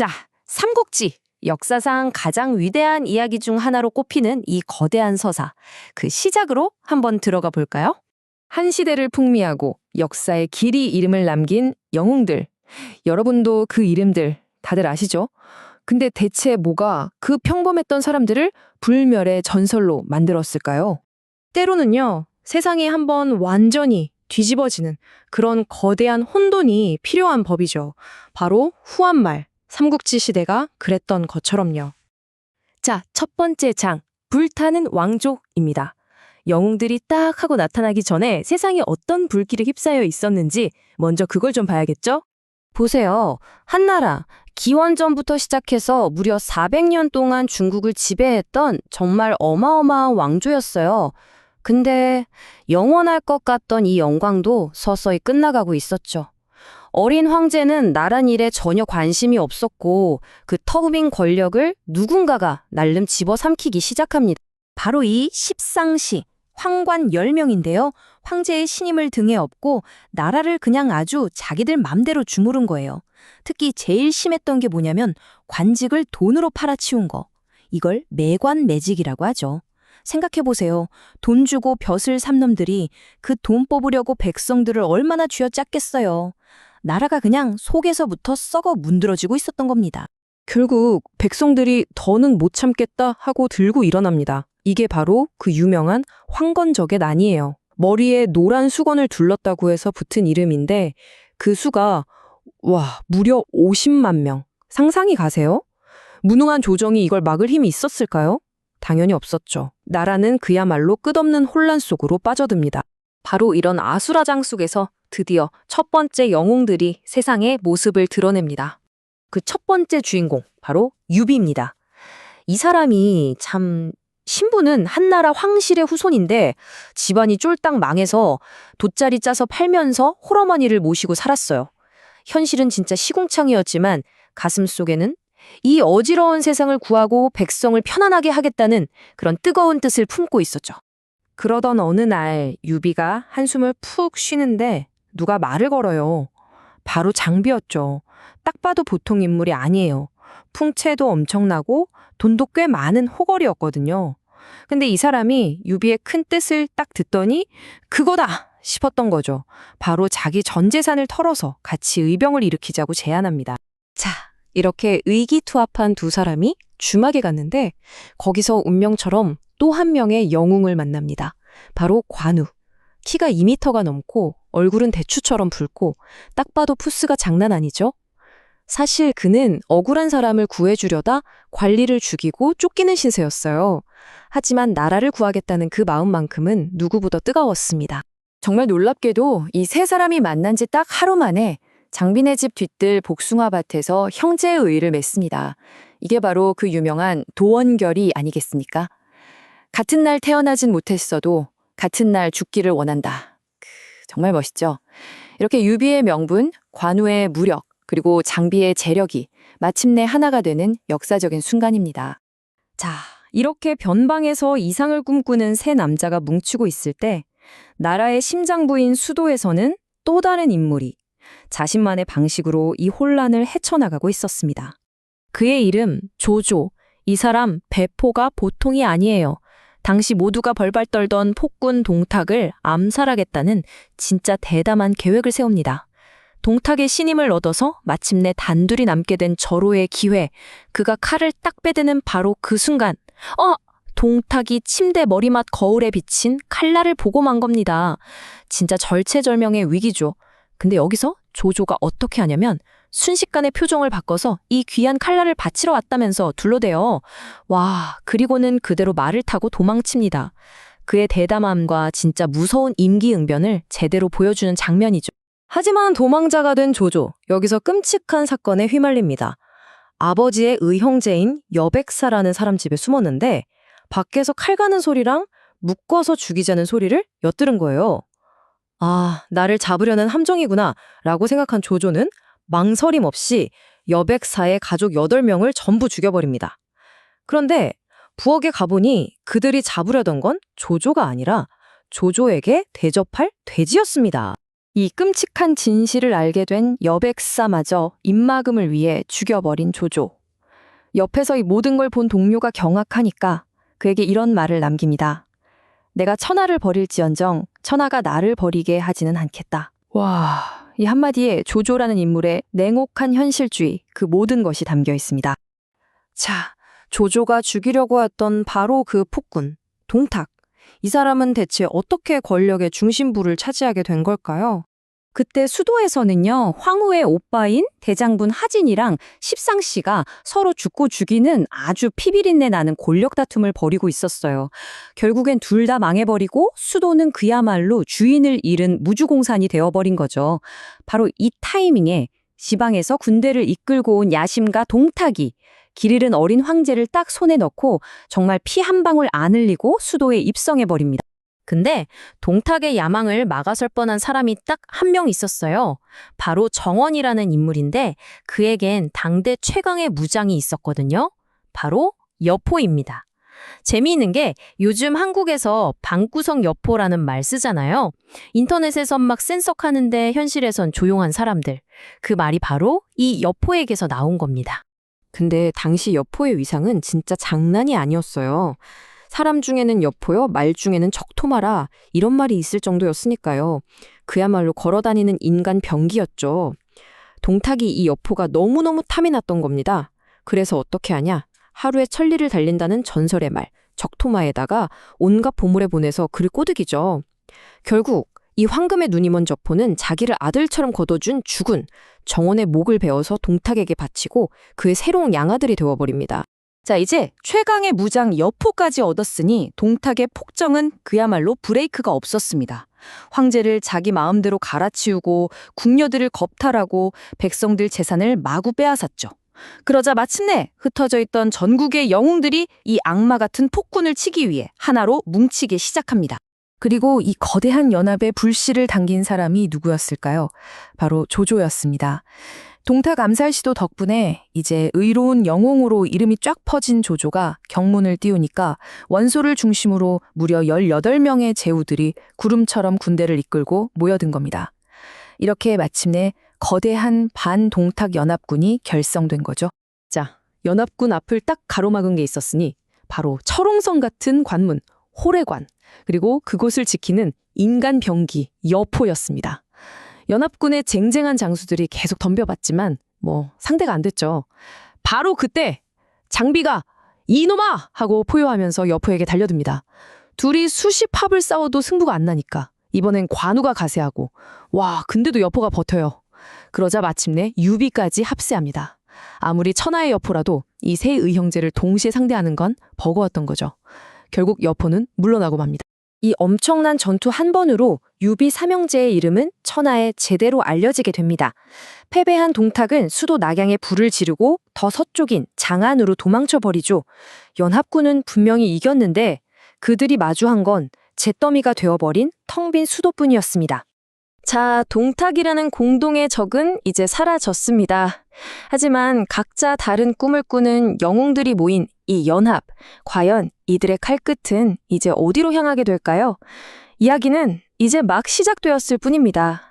자, 삼국지. 역사상 가장 위대한 이야기 중 하나로 꼽히는 이 거대한 서사. 그 시작으로 한번 들어가 볼까요? 한 시대를 풍미하고 역사에 길이 이름을 남긴 영웅들. 여러분도 그 이름들 다들 아시죠? 근데 대체 뭐가 그 평범했던 사람들을 불멸의 전설로 만들었을까요? 때로는요, 세상이 한번 완전히 뒤집어지는 그런 거대한 혼돈이 필요한 법이죠. 바로 후한말, 삼국지 시대가 그랬던 것처럼요. 자, 첫 번째 장, 불타는 왕족입니다. 영웅들이 딱 하고 나타나기 전에 세상에 어떤 불길에 휩싸여 있었는지 먼저 그걸 좀 봐야겠죠? 보세요. 한나라, 기원전부터 시작해서 무려 400년 동안 중국을 지배했던 정말 어마어마한 왕조였어요. 근데 영원할 것 같던 이 영광도 서서히 끝나가고 있었죠. 어린 황제는 나란 일에 전혀 관심이 없었고 그 턱 빈 권력을 누군가가 날름 집어삼키기 시작합니다. 바로 이 십상시, 황관 10명인데요. 황제의 신임을 등에 업고 나라를 그냥 아주 자기들 맘대로 주무른 거예요. 특히 제일 심했던 게 뭐냐면 관직을 돈으로 팔아치운 거. 이걸 매관매직이라고 하죠. 생각해보세요. 돈 주고 벼슬 산 놈들이 그 돈 뽑으려고 백성들을 얼마나 쥐어짰겠어요. 나라가 그냥 속에서부터 썩어 문드러지고 있었던 겁니다. 결국 백성들이 더는 못 참겠다 하고 들고 일어납니다. 이게 바로 그 유명한 황건적의 난이에요. 머리에 노란 수건을 둘렀다고 해서 붙은 이름인데 그 수가 무려 50만 명. 상상이 가세요? 무능한 조정이 이걸 막을 힘이 있었을까요? 당연히 없었죠. 나라는 그야말로 끝없는 혼란 속으로 빠져듭니다. 바로 이런 아수라장 속에서 드디어 첫 번째 영웅들이 세상의 모습을 드러냅니다. 그 첫 번째 주인공, 바로 유비입니다. 이 사람이 참 신부는 한나라 황실의 후손인데 집안이 쫄딱 망해서 돗자리 짜서 팔면서 홀어머니를 모시고 살았어요. 현실은 진짜 시궁창이었지만 가슴속에는 이 어지러운 세상을 구하고 백성을 편안하게 하겠다는 그런 뜨거운 뜻을 품고 있었죠. 그러던 어느 날 유비가 한숨을 푹 쉬는데 누가 말을 걸어요. 바로 장비였죠. 딱 봐도 보통 인물이 아니에요. 풍채도 엄청나고 돈도 꽤 많은 호걸이었거든요. 근데 이 사람이 유비의 큰 뜻을 딱 듣더니 그거다 싶었던 거죠. 바로 자기 전 재산을 털어서 같이 의병을 일으키자고 제안합니다. 자, 이렇게 의기투합한 두 사람이 주막에 갔는데 거기서 운명처럼 또 한 명의 영웅을 만납니다. 바로 관우. 키가 2m가 넘고 얼굴은 대추처럼 붉고 딱 봐도 푸스가 장난 아니죠? 사실 그는 억울한 사람을 구해주려다 관리를 죽이고 쫓기는 신세였어요. 하지만 나라를 구하겠다는 그 마음만큼은 누구보다 뜨거웠습니다. 정말 놀랍게도 이 세 사람이 만난 지 딱 하루 만에 장비네 집 뒤뜰 복숭아밭에서 형제의 의를 맺습니다. 이게 바로 그 유명한 도원결의 아니겠습니까? 같은 날 태어나진 못했어도 같은 날 죽기를 원한다. 정말 멋있죠? 이렇게 유비의 명분, 관우의 무력, 그리고 장비의 재력이 마침내 하나가 되는 역사적인 순간입니다. 자, 이렇게 변방에서 이상을 꿈꾸는 세 남자가 뭉치고 있을 때 나라의 심장부인 수도에서는 또 다른 인물이 자신만의 방식으로 이 혼란을 헤쳐나가고 있었습니다. 그의 이름 조조. 이 사람 배포가 보통이 아니에요. 당시 모두가 벌벌 떨던 폭군 동탁을 암살하겠다는 진짜 대담한 계획을 세웁니다. 동탁의 신임을 얻어서 마침내 단둘이 남게 된 절호의 기회. 그가 칼을 딱 빼드는 바로 그 순간 동탁이 침대 머리맡 거울에 비친 칼날을 보고 만 겁니다. 진짜 절체절명의 위기죠. 근데 여기서 조조가 어떻게 하냐면 순식간에 표정을 바꿔서 이 귀한 칼날을 바치러 왔다면서 둘러대요. 그리고는 그대로 말을 타고 도망칩니다. 그의 대담함과 진짜 무서운 임기응변을 제대로 보여주는 장면이죠. 하지만 도망자가 된 조조, 여기서 끔찍한 사건에 휘말립니다. 아버지의 의형제인 여백사라는 사람 집에 숨었는데 밖에서 칼 가는 소리랑 묶어서 죽이자는 소리를 엿들은 거예요. 나를 잡으려는 함정이구나 라고 생각한 조조는 망설임 없이 여백사의 가족 8명을 전부 죽여버립니다. 그런데 부엌에 가보니 그들이 잡으려던 건 조조가 아니라 조조에게 대접할 돼지였습니다. 이 끔찍한 진실을 알게 된 여백사마저 입막음을 위해 죽여버린 조조. 옆에서 이 모든 걸 본 동료가 경악하니까 그에게 이런 말을 남깁니다. 내가 천하를 버릴지언정 천하가 나를 버리게 하지는 않겠다. 와, 이 한마디에 조조라는 인물의 냉혹한 현실주의, 그 모든 것이 담겨 있습니다. 자, 조조가 죽이려고 했던 바로 그 폭군, 동탁. 이 사람은 대체 어떻게 권력의 중심부를 차지하게 된 걸까요? 그때 수도에서는요, 황후의 오빠인 대장군 하진이랑 십상씨가 서로 죽고 죽이는 아주 피비린내 나는 권력 다툼을 벌이고 있었어요. 결국엔 둘 다 망해버리고 수도는 그야말로 주인을 잃은 무주공산이 되어버린 거죠. 바로 이 타이밍에 지방에서 군대를 이끌고 온 야심가 동탁이 길 잃은 어린 황제를 딱 손에 넣고 정말 피 한 방울 안 흘리고 수도에 입성해버립니다. 근데 동탁의 야망을 막아설 뻔한 사람이 딱 한 명 있었어요. 바로 정원이라는 인물인데 그에겐 당대 최강의 무장이 있었거든요. 바로 여포입니다. 재미있는 게 요즘 한국에서 방구석 여포라는 말 쓰잖아요. 인터넷에선 막 센석하는데 현실에선 조용한 사람들. 그 말이 바로 이 여포에게서 나온 겁니다. 근데 당시 여포의 위상은 진짜 장난이 아니었어요. 사람 중에는 여포여, 말 중에는 적토마라 이런 말이 있을 정도였으니까요. 그야말로 걸어다니는 인간 병기였죠. 동탁이 이 여포가 너무너무 탐이 났던 겁니다. 그래서 어떻게 하냐? 하루에 천리를 달린다는 전설의 말, 적토마에다가 온갖 보물에 보내서 그를 꼬드기죠. 결국 이 황금의 눈이 먼 저포는 자기를 아들처럼 거둬준 죽은 정원의 목을 베어서 동탁에게 바치고 그의 새로운 양아들이 되어버립니다. 자, 이제 최강의 무장 여포까지 얻었으니 동탁의 폭정은 그야말로 브레이크가 없었습니다. 황제를 자기 마음대로 갈아치우고 궁녀들을 겁탈하고 백성들 재산을 마구 빼앗았죠. 그러자 마침내 흩어져 있던 전국의 영웅들이 이 악마 같은 폭군을 치기 위해 하나로 뭉치기 시작합니다. 그리고 이 거대한 연합에 불씨를 당긴 사람이 누구였을까요? 바로 조조였습니다. 동탁 암살 시도 덕분에 이제 의로운 영웅으로 이름이 쫙 퍼진 조조가 경문을 띄우니까 원소를 중심으로 무려 18명의 제후들이 구름처럼 군대를 이끌고 모여든 겁니다. 이렇게 마침내 거대한 반동탁 연합군이 결성된 거죠. 자, 연합군 앞을 딱 가로막은 게 있었으니 바로 철옹성 같은 관문, 호래관, 그리고 그곳을 지키는 인간 병기, 여포였습니다. 연합군의 쟁쟁한 장수들이 계속 덤벼봤지만 상대가 안 됐죠. 바로 그때 장비가 이놈아! 하고 포효하면서 여포에게 달려듭니다. 둘이 수십 합을 싸워도 승부가 안 나니까 이번엔 관우가 가세하고 와, 근데도 여포가 버텨요. 그러자 마침내 유비까지 합세합니다. 아무리 천하의 여포라도 이 세 의형제를 동시에 상대하는 건 버거웠던 거죠. 결국 여포는 물러나고 맙니다. 이 엄청난 전투 한 번으로 유비 삼형제의 이름은 천하에 제대로 알려지게 됩니다. 패배한 동탁은 수도 낙양에 불을 지르고 더 서쪽인 장안으로 도망쳐버리죠. 연합군은 분명히 이겼는데 그들이 마주한 건 잿더미가 되어버린 텅 빈 수도뿐이었습니다. 자, 동탁이라는 공동의 적은 이제 사라졌습니다. 하지만 각자 다른 꿈을 꾸는 영웅들이 모인 이 연합, 과연 이들의 칼끝은 이제 어디로 향하게 될까요? 이야기는 이제 막 시작되었을 뿐입니다.